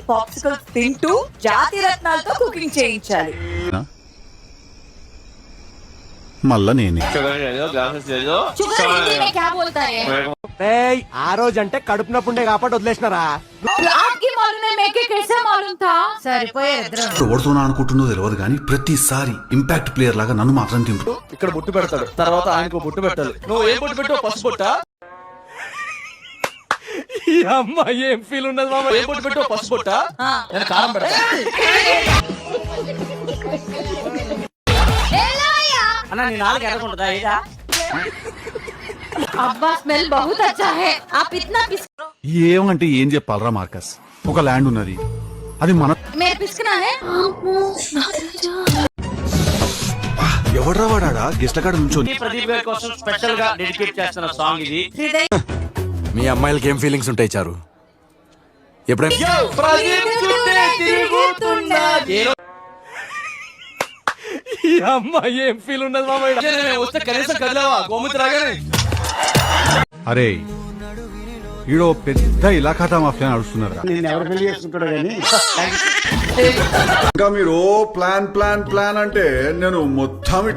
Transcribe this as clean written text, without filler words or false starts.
Popsicles తింటూ జాతి రత్నాలతో cooking చేయించాలి. మళ్ళా నేనే ఆ రోజు అంటే కడుపు నొప్పుండే కాబట్టి వదిలేసినారా? ఎవరితోనా అనుకుంటుందో తెలియదు కానీ ప్రతిసారి ఇంపాక్ట్ ప్లేయర్ లాగా నన్ను మాత్రం తింటు. ఇక్కడ బుట్టు పెడతాడు, తర్వాత ఆయనకు బుట్టు పెట్టాలి. నువ్వు ఏం బుట్టు పెట్టావు? పసుపు బుట్టా? ఈ అమ్మ ఏం ఫీల్ ఉన్నది మామ? ఏం బుట్టు పెట్టావు? పసుపు బుట్టా? నేను కారం పెడతా. అన్న నీ నాలుగు ఎర్రకుంటుందా? ఇదా అబ్బా స్మెల్ బహుత్ అచ్చా హై. आप इतना ఏమంటే ఏం చెప్పాలరా మార్కస్? ఒక ల్యాండ్ ఉన్నది, అది మన. मैं पिसकना है. ఎవడ్రా వాడా గెస్ట్ల కాడ నుంచోని ప్రదీప్ గారి కోసం స్పెషల్ గా డెడికేట్ చేస్తున్న సాంగ్ ఇది. మీ అమ్మాయిలకి ఏం ఫీలింగ్స్ ఉంటాయి చారు? ఎప్పుడైనా ఈ అమ్మ ఏం ఫీల్ ఉన్నది మామ? వస్తే కనీసం కదిలేవా? గోమతి రాగానే అరే ఈడో పెద్ద ఇలాఖాతా మాఫియా నడుస్తున్నారా? ఇంకా మీరు ప్లాన్ ప్లాన్ ప్లాన్ అంటే నేను మొత్తం ఇట్లా